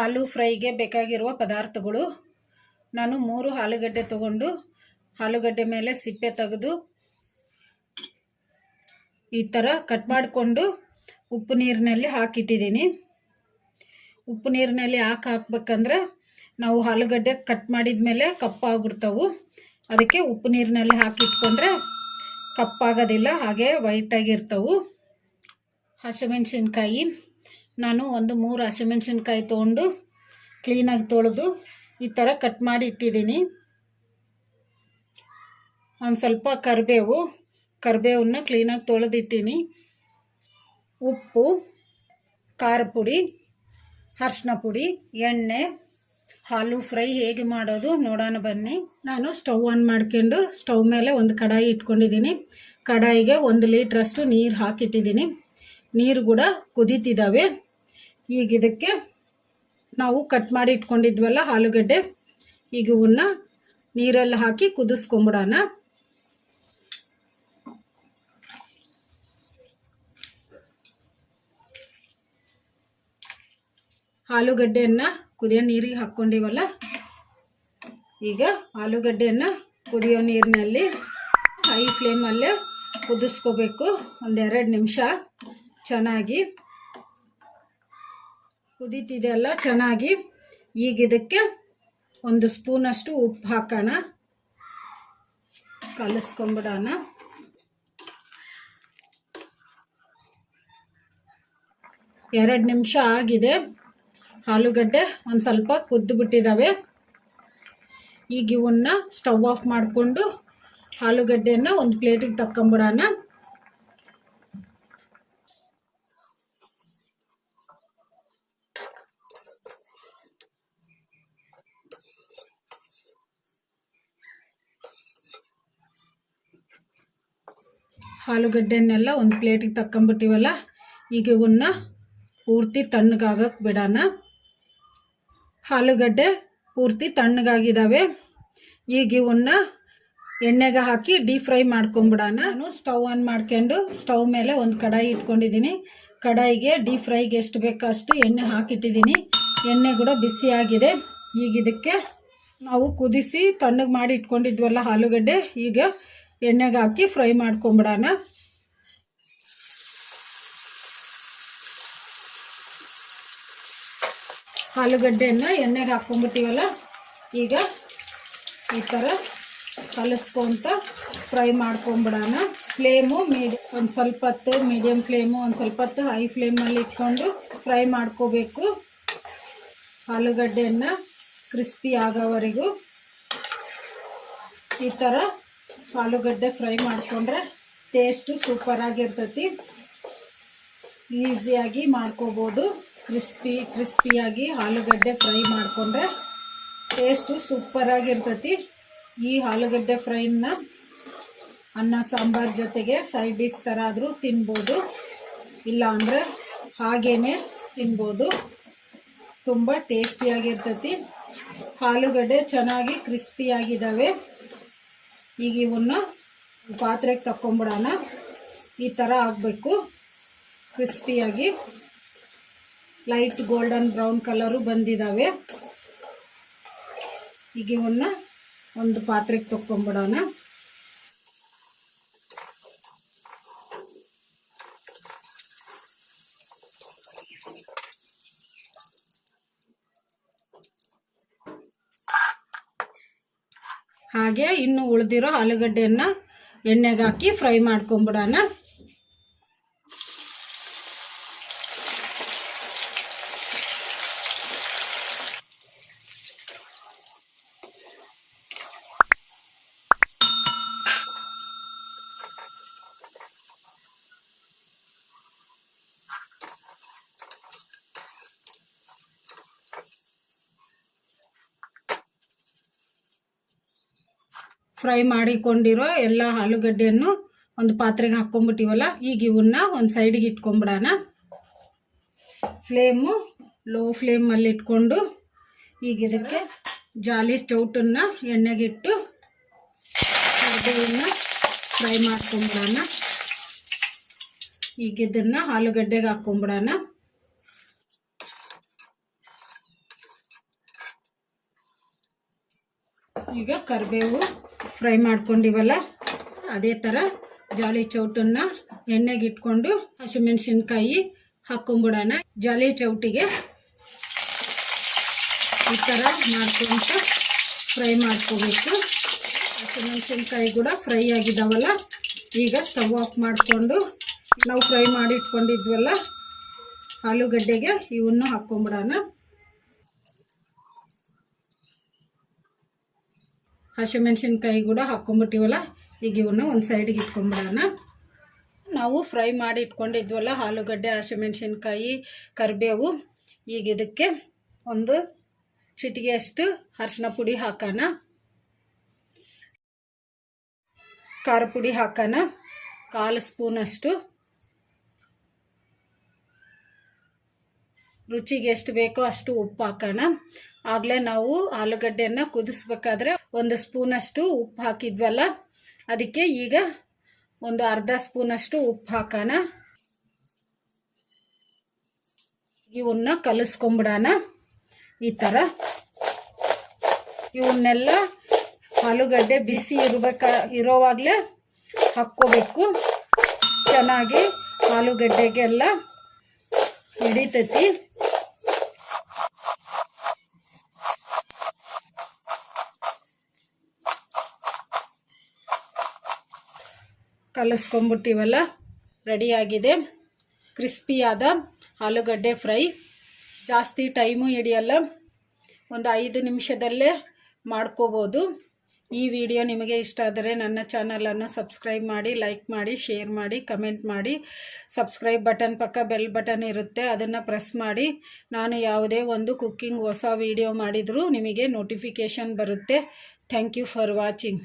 ಆಲೂ ಫ್ರೈಗೆ ಬೇಕಾಗಿರುವ ಪದಾರ್ಥಗಳು, ನಾನು 3 ಆಲೂಗಡ್ಡೆ ತಗೊಂಡು ಆಲೂಗಡ್ಡೆ ಮೇಲೆ ಸಿಪ್ಪೆ ತೆಗೆದು ಈ ಥರ ಕಟ್ ಮಾಡಿಕೊಂಡು ಉಪ್ಪು ನೀರಿನಲ್ಲಿ ಹಾಕಿಟ್ಟಿದ್ದೀನಿ. ಉಪ್ಪು ನೀರಿನಲ್ಲಿ ಹಾಕಬೇಕಂದ್ರೆ ನಾವು ಆಲೂಗಡ್ಡೆ ಕಟ್ ಮಾಡಿದ ಮೇಲೆ ಕಪ್ಪಾಗ್ಬಿಡ್ತಾವೆ. ಅದಕ್ಕೆ ಉಪ್ಪು ನೀರಿನಲ್ಲಿ ಹಾಕಿಟ್ಕೊಂಡ್ರೆ ಕಪ್ಪಾಗೋದಿಲ್ಲ, ಹಾಗೆ ವೈಟಾಗಿರ್ತವೆ. ಹಸಿಮೆಣಸಿನ್ಕಾಯಿ, ನಾನು ಒಂದು 3 ಹಸಿಮೆಣಸಿನ್ಕಾಯಿ ತೊಗೊಂಡು ಕ್ಲೀನಾಗಿ ತೊಳೆದು ಈ ಥರ ಕಟ್ ಮಾಡಿ ಇಟ್ಟಿದ್ದೀನಿ. ಒಂದು ಸ್ವಲ್ಪ ಕರಿಬೇವನ್ನ ಕ್ಲೀನಾಗಿ ತೊಳೆದಿಟ್ಟಿನಿ. ಉಪ್ಪು, ಖಾರ ಪುಡಿ, ಅರಿಶಿನ ಪುಡಿ, ಎಣ್ಣೆ. ಆಲೂ ಫ್ರೈ ಹೇಗೆ ಮಾಡೋದು ನೋಡೋಣ ಬನ್ನಿ. ನಾನು ಸ್ಟವ್ ಆನ್ ಮಾಡ್ಕೊಂಡು ಸ್ಟವ್ ಮೇಲೆ ಒಂದು ಕಡಾಯಿ ಇಟ್ಕೊಂಡಿದ್ದೀನಿ. ಕಡಾಯಿಗೆ 1 ಲೀಟ್ರಷ್ಟು ನೀರು ಹಾಕಿಟ್ಟಿದ್ದೀನಿ. ನೀರು ಕೂಡ ಕುದೀತಿದ್ದಾವೆ. ಈಗ ಇದಕ್ಕೆ ನಾವು ಕಟ್ ಮಾಡಿ ಇಟ್ಕೊಂಡಿದ್ವಲ್ಲ ಆಲೂಗಡ್ಡೆ, ಈಗ ಇವನ್ನ ನೀರೆಲ್ಲ ಹಾಕಿ ಕುದಿಸ್ಕೊಂಬಿಡೋಣ. ಆಲೂಗಡ್ಡೆಯನ್ನು ಕುದಿಯೋ ನೀರಿಗೆ ಹಾಕ್ಕೊಂಡಿವಲ್ಲ, ಈಗ ಆಲೂಗಡ್ಡೆಯನ್ನು ಕುದಿಯೋ ನೀರಿನಲ್ಲಿ ಹೈ ಫ್ಲೇಮಲ್ಲೇ ಕುದಿಸ್ಕೋಬೇಕು. 1-2 ನಿಮಿಷ ಚೆನ್ನಾಗಿ ಕುದೀತಿದೆ ಅಲ್ಲ ಚೆನ್ನಾಗಿ. ಈಗ ಇದಕ್ಕೆ 1 ಸ್ಪೂನಷ್ಟು ಉಪ್ಪು ಹಾಕೋಣ, ಕಲಿಸ್ಕೊಂಬಿಡೋಣ. ಎರಡು ನಿಮಿಷ ಆಗಿದೆ. ಆಲೂಗಡ್ಡೆ ಒಂದು ಸ್ವಲ್ಪ ಕುದ್ದು ಬಿಟ್ಟಿದ್ದಾವೆ. ಈಗ ಇವನ್ನ ಸ್ಟವ್ ಆಫ್ ಮಾಡಿಕೊಂಡು ಆಲೂಗಡ್ಡೆಯನ್ನು ಒಂದು ಪ್ಲೇಟಿಗೆ ತಕ್ಕೊಂಬಿಡೋಣ. ಆಲೂಗಡ್ಡೆನೆಲ್ಲ ಒಂದು ಪ್ಲೇಟಿಗೆ ತಕ್ಕೊಂಬಿಟ್ಟಿವಲ್ಲ, ಈಗ ಇವನ್ನ ಪೂರ್ತಿ ತಣ್ಣಗಾಗಕ್ಕೆ ಬಿಡೋಣ. ಆಲೂಗಡ್ಡೆ ಪೂರ್ತಿ ತಣ್ಣಗಾಗಿದ್ದಾವೆ. ಈಗ ಇವನ್ನ ಎಣ್ಣೆಗೆ ಹಾಕಿ ಡೀಪ್ ಫ್ರೈ ಮಾಡ್ಕೊಂಬಿಡೋಣ. ನಾನು ಸ್ಟವ್ ಆನ್ ಮಾಡ್ಕೊಂಡು ಸ್ಟವ್ ಮೇಲೆ ಒಂದು ಕಡಾಯಿ ಇಟ್ಕೊಂಡಿದ್ದೀನಿ. ಕಡಾಯಿಗೆ ಡೀಪ್ ಫ್ರೈಗೆ ಎಷ್ಟು ಬೇಕೋ ಅಷ್ಟು ಎಣ್ಣೆ ಹಾಕಿಟ್ಟಿದ್ದೀನಿ. ಎಣ್ಣೆ ಕೂಡ ಬಿಸಿ ಆಗಿದೆ. ಈಗ ಇದಕ್ಕೆ ನಾವು ಕುದಿಸಿ ತಣ್ಣಗೆ ಮಾಡಿ ಇಟ್ಕೊಂಡಿದ್ವಲ್ಲ ಆಲೂಗಡ್ಡೆ, ಈಗ ಎಣ್ಣೆಗೆ ಹಾಕಿ ಫ್ರೈ ಮಾಡ್ಕೊಂಬಿಡೋಣ. ಆಲೂಗಡ್ಡೆಯನ್ನು ಎಣ್ಣೆಗೆ ಹಾಕ್ಕೊಂಬಿಟ್ಟಿವಲ್ಲ, ಈಗ ಈ ಥರ ಕಲಿಸ್ಕೊಂತ ಫ್ರೈ ಮಾಡ್ಕೊಂಬಿಡೋಣ. ಫ್ಲೇಮು ಒಂದು ಸ್ವಲ್ಪ ಹೊತ್ತು ಮೀಡಿಯಮ್ ಫ್ಲೇಮು, ಒಂದು ಸ್ವಲ್ಪ ಹೊತ್ತು ಹೈ ಫ್ಲೇಮಲ್ಲಿ ಇಟ್ಕೊಂಡು ಫ್ರೈ ಮಾಡ್ಕೋಬೇಕು. ಆಲೂಗಡ್ಡೆಯನ್ನು ಕ್ರಿಸ್ಪಿ ಆಗೋವರೆಗೂ ಈ ಥರ ಆಲೂಗಡ್ಡೆ ಫ್ರೈ ಮಾಡಿಕೊಂಡ್ರೆ ಟೇಸ್ಟು ಸೂಪರಾಗಿರ್ತೈತಿ. ಈಸಿಯಾಗಿ ಮಾಡ್ಕೋಬೋದು. ಕ್ರಿಸ್ಪಿಯಾಗಿ ಆಲೂಗಡ್ಡೆ ಫ್ರೈ ಮಾಡಿಕೊಂಡ್ರೆ ಟೇಸ್ಟು ಸೂಪರಾಗಿರ್ತೈತಿ. ಈ ಆಲೂಗಡ್ಡೆ ಫ್ರೈನ ಅನ್ನ ಸಾಂಬಾರು ಜೊತೆಗೆ ಸೈಡ್ ಡಿಶ್ ಥರ ಆದರೂ ತಿನ್ಬೋದು, ಇಲ್ಲ ಅಂದರೆ ಹಾಗೇ ತಿನ್ಬೋದು. ತುಂಬ ಟೇಸ್ಟಿಯಾಗಿರ್ತೈತಿ. ಆಲೂಗಡ್ಡೆ ಚೆನ್ನಾಗಿ ಕ್ರಿಸ್ಪಿಯಾಗಿದ್ದಾವೆ. ಈಗ ಇವನ್ನ ಪಾತ್ರೆಗೆ ತಕ್ಕೊಂಬಿಡೋಣ. ಈ ಥರ ಆಗಬೇಕು ಕ್ರಿಸ್ಪಿಯಾಗಿ. ಲೈಟ್ ಗೋಲ್ಡನ್ ಬ್ರೌನ್ ಕಲರು ಬಂದಿದ್ದಾವೆ. ಈಗ ಇವನ್ನ ಒಂದು ಪಾತ್ರೆಗೆ ತಕ್ಕೊಂಬಿಡೋಣ. ಹಾಗೆ ಇನ್ನು ಉಳಿದಿರೋ ಆಲೂಗಡ್ಡೆಯನ್ನು ಎಣ್ಣೆಗೆ ಹಾಕಿ ಫ್ರೈ ಮಾಡ್ಕೊಂಬಿಡೋಣ. ಫ್ರೈ ಮಾಡಿಕೊಂಡಿರೋ ಎಲ್ಲ ಆಲೂಗಡ್ಡೆಯನ್ನು ಒಂದು ಪಾತ್ರೆಗೆ ಹಾಕ್ಕೊಂಬಿಟ್ಟಿವಲ್ಲ, ಈಗ ಇವನ್ನ ಒಂದು ಸೈಡಿಗೆ ಇಟ್ಕೊಂಬಿಡೋಣ. ಫ್ಲೇಮು ಲೋ ಫ್ಲೇಮಲ್ಲಿ ಇಟ್ಕೊಂಡು ಈಗ ಇದಕ್ಕೆ ಜಾಲಿ ಸ್ಟೌಟನ್ನು ಎಣ್ಣೆಗಿಟ್ಟು ಕರಿಬೇವನ್ನ ಫ್ರೈ ಮಾಡ್ಕೊಂಬಿಡೋಣ. ಈಗ ಇದನ್ನು ಆಲೂಗಡ್ಡೆಗೆ ಹಾಕ್ಕೊಂಬಿಡೋಣ. ಈಗ ಕರಿಬೇವು ಫ್ರೈ ಮಾಡ್ಕೊಂಡಿವಲ್ಲ, ಅದೇ ಥರ ಜಾಲಿ ಚೌಟನ್ನು ಎಣ್ಣೆಗೆ ಇಟ್ಕೊಂಡು ಹಸಿಮೆಣಸಿನ್ಕಾಯಿ ಹಾಕ್ಕೊಂಬಿಡೋಣ. ಜಾಲಿ ಚೌಟಿಗೆ ಈ ಥರ ಮಾಡ್ಕೊಂತ ಫ್ರೈ ಮಾಡ್ಕೋಬೇಕು. ಹಸಿಮೆಣಸಿನ್ಕಾಯಿ ಕೂಡ ಫ್ರೈ ಆಗಿದ್ದಾವಲ್ಲ, ಈಗ ಸ್ಟವ್ ಆಫ್ ಮಾಡಿಕೊಂಡು ನಾವು ಫ್ರೈ ಮಾಡಿ ಇಟ್ಕೊಂಡಿದ್ವಲ್ಲ ಆಲೂಗಡ್ಡೆಗೆ ಇವನ್ನು ಹಾಕ್ಕೊಂಬಿಡೋಣ. ಹಸಿಮೆಣಸಿನ್ಕಾಯಿ ಕೂಡ ಹಾಕ್ಕೊಂಬಿಟ್ಟಿವಲ್ಲ, ಈಗ ಇವನ್ನ ಒಂದು ಸೈಡಿಗೆ ಇಟ್ಕೊಂಬಿಡೋಣ. ನಾವು ಫ್ರೈ ಮಾಡಿ ಇಟ್ಕೊಂಡಿದ್ವಲ್ಲ ಆಲೂಗಡ್ಡೆ, ಹಸಿಮೆಣಸಿನ್ಕಾಯಿ, ಕರಿಬೇವು, ಈಗ ಇದಕ್ಕೆ ಒಂದು ಚಿಟಿಗೆಯಷ್ಟು ಅರಿಶಿನ ಪುಡಿ ಹಾಕೋಣ. ಖಾರ ಪುಡಿ ಹಾಕೋಣ 1/4 ಸ್ಪೂನಷ್ಟು. ರುಚಿಗೆ ಎಷ್ಟು ಬೇಕೋ ಅಷ್ಟು ಉಪ್ಪು ಹಾಕೋಣ. ಆಗಲೇ ನಾವು ಆಲೂಗಡ್ಡೆಯನ್ನು ಕುದಿಸ್ಬೇಕಾದ್ರೆ 1 ಸ್ಪೂನಷ್ಟು ಉಪ್ಪು ಹಾಕಿದ್ವಲ್ಲ, ಅದಕ್ಕೆ ಈಗ ಒಂದು ಅರ್ಧ ಸ್ಪೂನಷ್ಟು ಉಪ್ಪು ಹಾಕೋಣ. ಇವನ್ನ ಕಲಿಸ್ಕೊಂಬಿಡೋಣ. ಈ ಥರ ಇವನ್ನೆಲ್ಲ ಆಲೂಗಡ್ಡೆ ಬಿಸಿ ಇರೋವಾಗಲೇ ಹಾಕ್ಕೋಬೇಕು. ಚೆನ್ನಾಗಿ ಆಲೂಗಡ್ಡೆಗೆಲ್ಲ ಹಿಡಿತೈತಿ. ಕಲಿಸ್ಕೊಂಬಿಟ್ಟಿವಲ್ಲ, ರೆಡಿಯಾಗಿದೆ ಕ್ರಿಸ್ಪಿಯಾದ ಆಲೂಗಡ್ಡೆ ಫ್ರೈ. ಜಾಸ್ತಿ ಟೈಮು ಹಿಡಿಯಲ್ಲ, ಒಂದು 5 ನಿಮಿಷದಲ್ಲೇ ಮಾಡ್ಕೋಬೋದು. ಈ ವಿಡಿಯೋ ನಿಮಗೆ ಇಷ್ಟ ಆದರೆ ನನ್ನ ಚಾನಲನ್ನು ಸಬ್ಸ್ಕ್ರೈಬ್ ಮಾಡಿ, ಲೈಕ್ ಮಾಡಿ, ಶೇರ್ ಮಾಡಿ, ಕಮೆಂಟ್ ಮಾಡಿ. ಸಬ್ಸ್ಕ್ರೈಬ್ ಬಟನ್ ಪಕ್ಕ ಬೆಲ್ ಬಟನ್ ಇರುತ್ತೆ, ಅದನ್ನು ಪ್ರೆಸ್ ಮಾಡಿ. ನಾನು ಯಾವುದೇ ಒಂದು ಕುಕ್ಕಿಂಗ್ ಹೊಸ ವಿಡಿಯೋ ಮಾಡಿದರೂ ನಿಮಗೆ ನೋಟಿಫಿಕೇಷನ್ ಬರುತ್ತೆ. Thank you for watching.